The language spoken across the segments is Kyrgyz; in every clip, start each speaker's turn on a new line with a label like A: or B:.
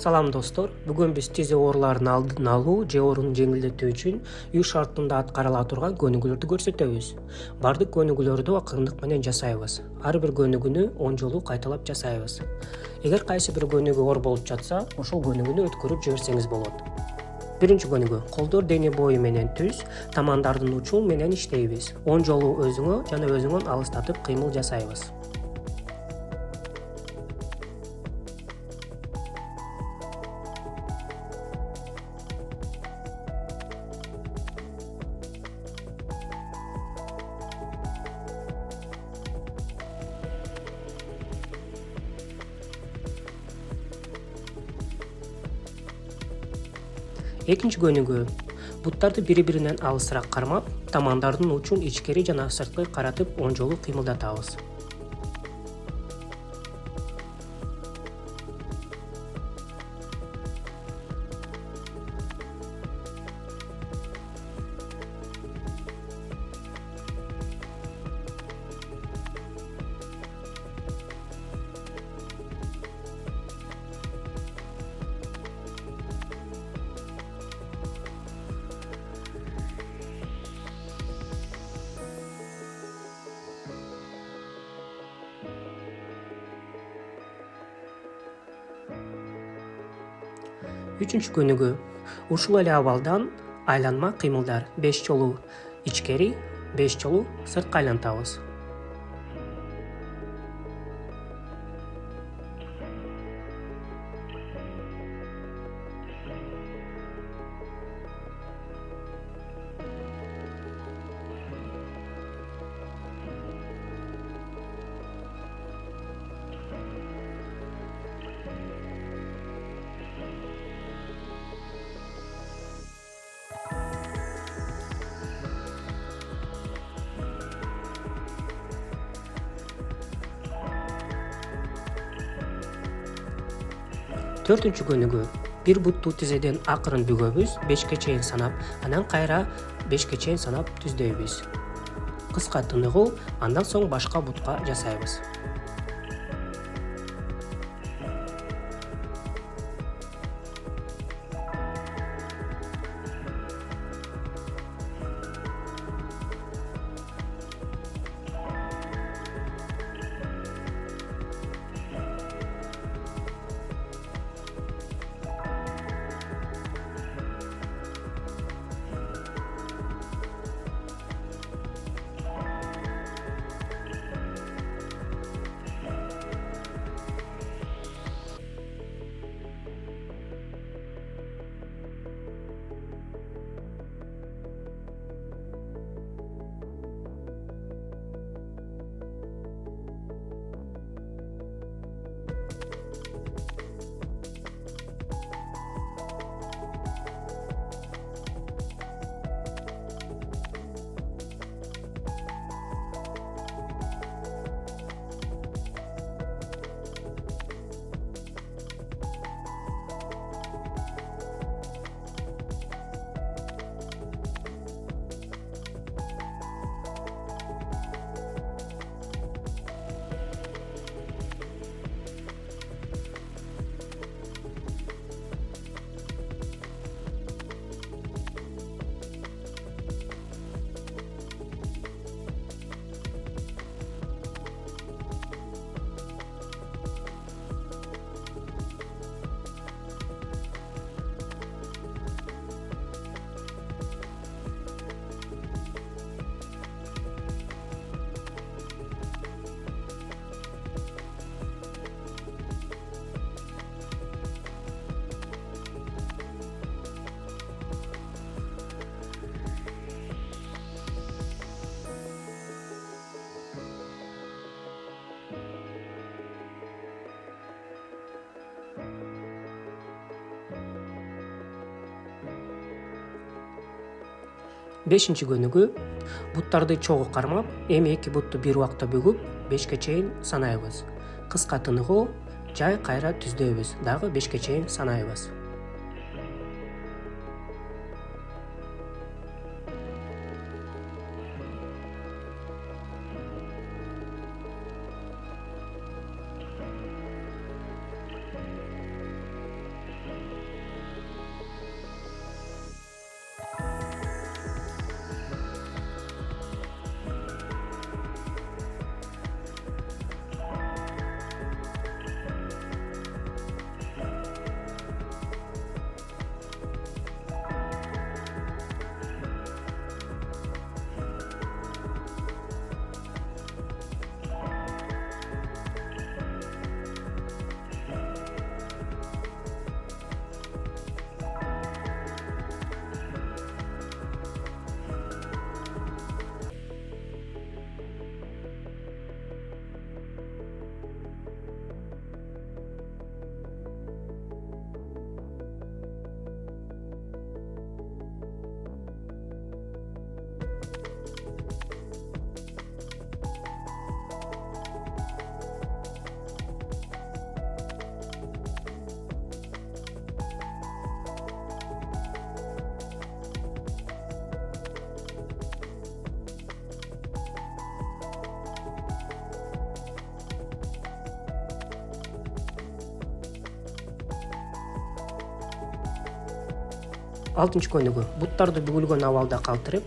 A: Салам достор, бүгүн биз тиз оорулардын алдын алуу же ооруну жеңилдетүү үчүн үй шартында аткарыла турган көнүгүүлөрдү көрсөтөбүз. Бардык көнүгүүлөрдү акырындык менен жасайбыз. Ар бир көнүгүүнү 10 жолу кайталап жасайбыз. Эгер кайсы бир көнүгүү оор болуп жатса, ошол көнүгүүнү өткөрүп жиберсеңиз болот. Биринчи көнүгүү: колдор дене бою менен түз, тамандардын учул менен иштейбиз. 10 жолу өзүңө жана өзүңөн алыстатып кыймыл жасайбыз. Экинчи көнүгүү: буттарды бири-биринен алысыраак кармап, тамандардын учун ичкери жана сырткы каратып 10 жолу кыймылдатабыз. Үчүнчү көнүгүү: ушул эле абалдан айланма кыймылдар 5 жолу ичкери, 5 жолу сырткы айлантабыз. Төртүнчү көнүгүү: бир бутту тизеден акырын бүгөбүз, 5ке чейин санап, анан кайра 5ке чейин санап түздөйбүз. Кыска тыныгуу, андан соң башка бутка жасайбыз. Бешинчи көнүгүү: буттарды чогуу кармап, эми эки бутту бир убакта бүгүп, 5ке чейин санайбыз. Кыска тыныгуу, жай кайра түздөйбүз, дагы 5ке чейин санайбыз. Алтынчы көнүгүү. Буттарды бүгүлгөн абалда калтырып,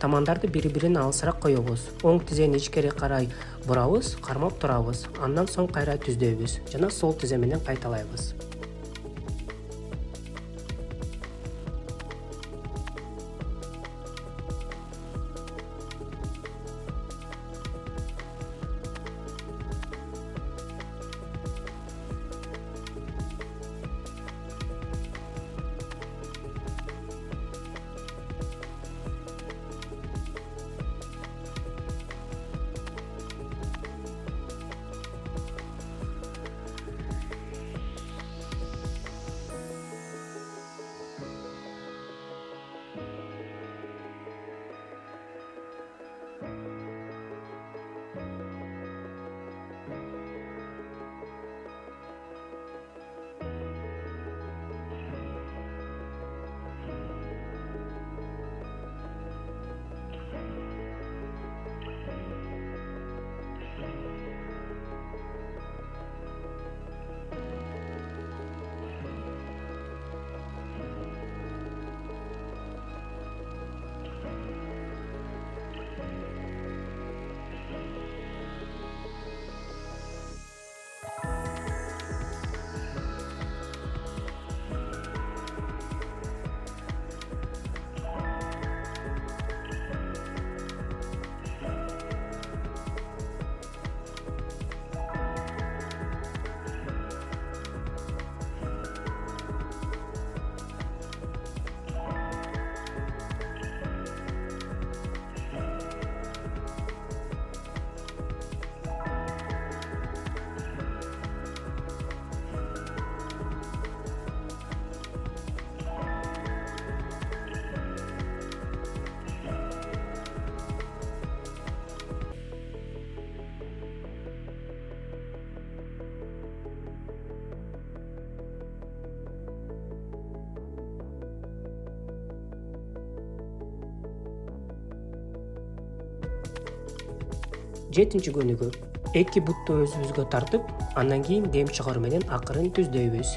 A: тамандарды бири-бирине алысыраак коебуз. Оң тизени ичкери карай бурабыз, кармап турабыз. Андан соң кайра түздөйбүз жана сол тизе менен кайталайбыз. Жетинчи көнүгүү. Эки бутту өзүбүзгө тартып, андан кийин дем чыгаруу менен акырын түздөйбүз.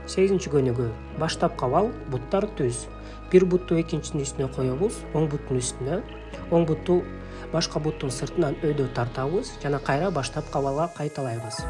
A: Сегизинчи көнүгүү. Баштапкы абал буттар түз. Бир бутту экинчинин үстүнө коебуз, оң буттун үстүнө. Оң бутту башка буттун сыртынан өйдө тартабыз жана кайра баштапкы абалга кайталайбыз.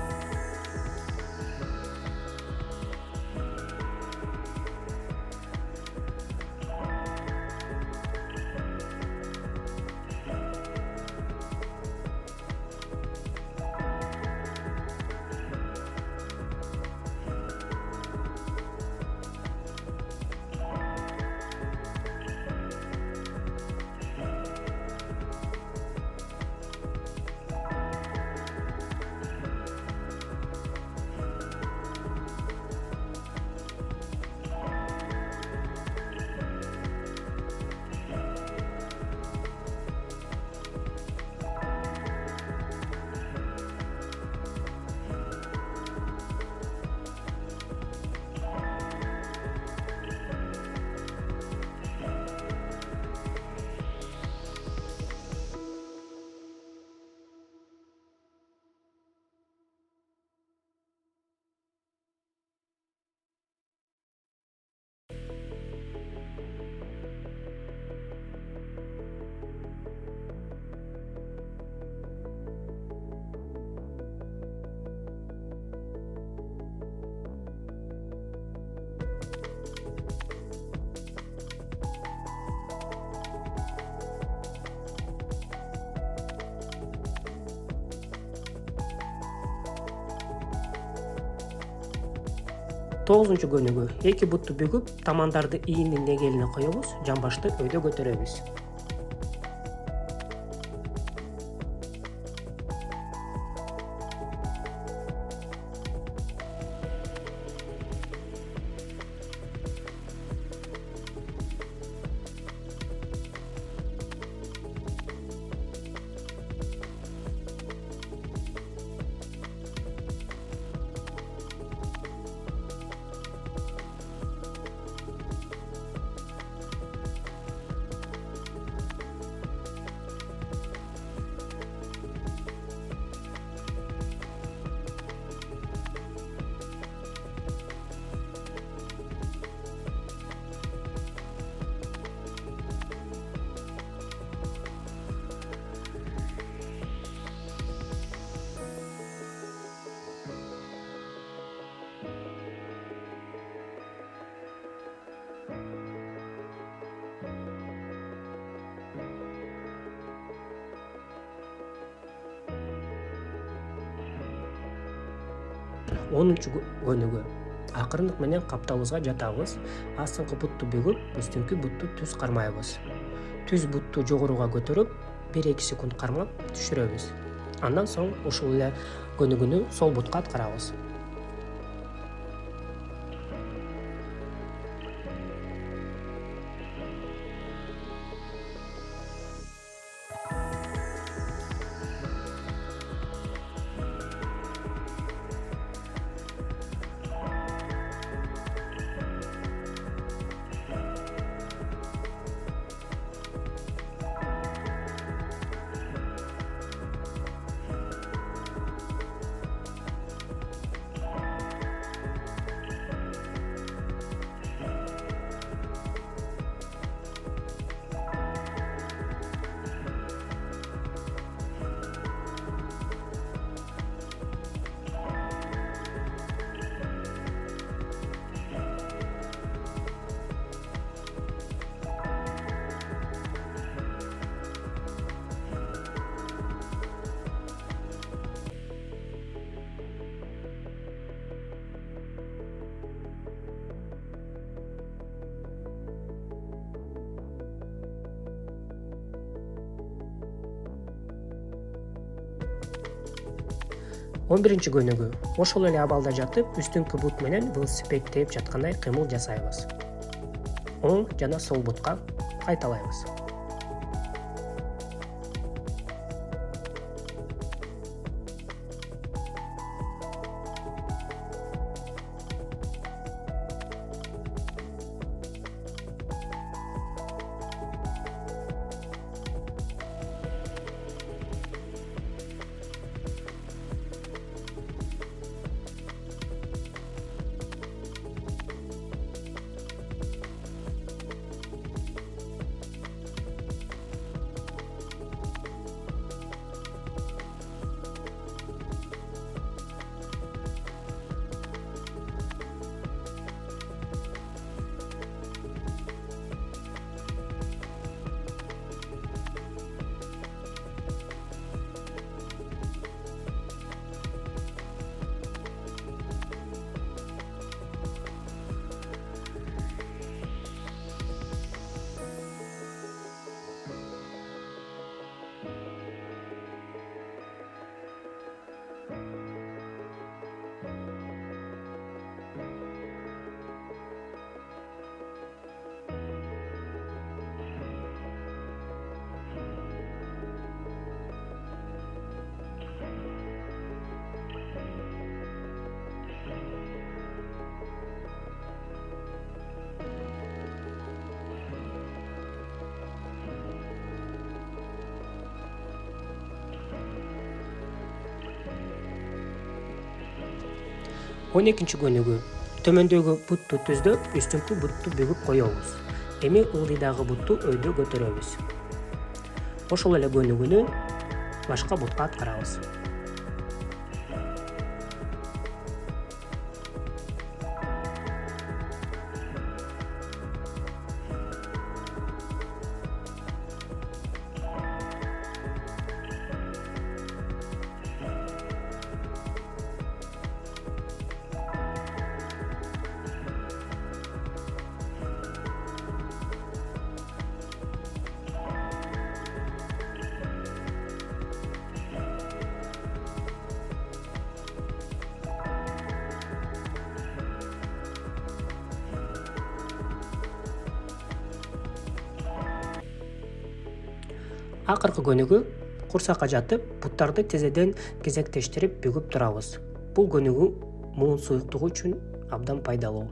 A: 9 көнүгү эки бутту бүгүп тамандарды ийиндин деңгээлине коебуз, жамбашты өйдө көтөрөбүз. Онунчу көнүгү акырындык менен капталыбызга жатабыз. Астыңкы бутту бүгүп, үстүңкү бутту түз кармайбыз. Түз бутту жогоруга көтөрүп, 1-2 секунд кармап түшүрөбүз. Андан соң ушул эле көнүгүнү сол бутка аткарабыз. Он биринчи көнүгү ошол эле абалда жатып, үстүңкү бут менен велосипед тээп жаткандай кыймыл жасайбыз. Оң жана сол бутка кайталайбыз. Он экинчи көнүгү төмөндөгү бутту түздөп, үстүңкү бутту бүгүп коебуз. Эми ылдыйдагы бутту өйдө көтөрөбүз. Ошол эле көнүгүнү башка бутка аткарабыз. Акыркы көнүгү курсакка жатып, буттарды тизеден кезектештирип бүгүп турабыз. Бул көнүгүү муун суюктугу үчүн абдан пайдалуу.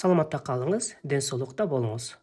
A: Саламатта калыңыз, ден соолукта болуңуз.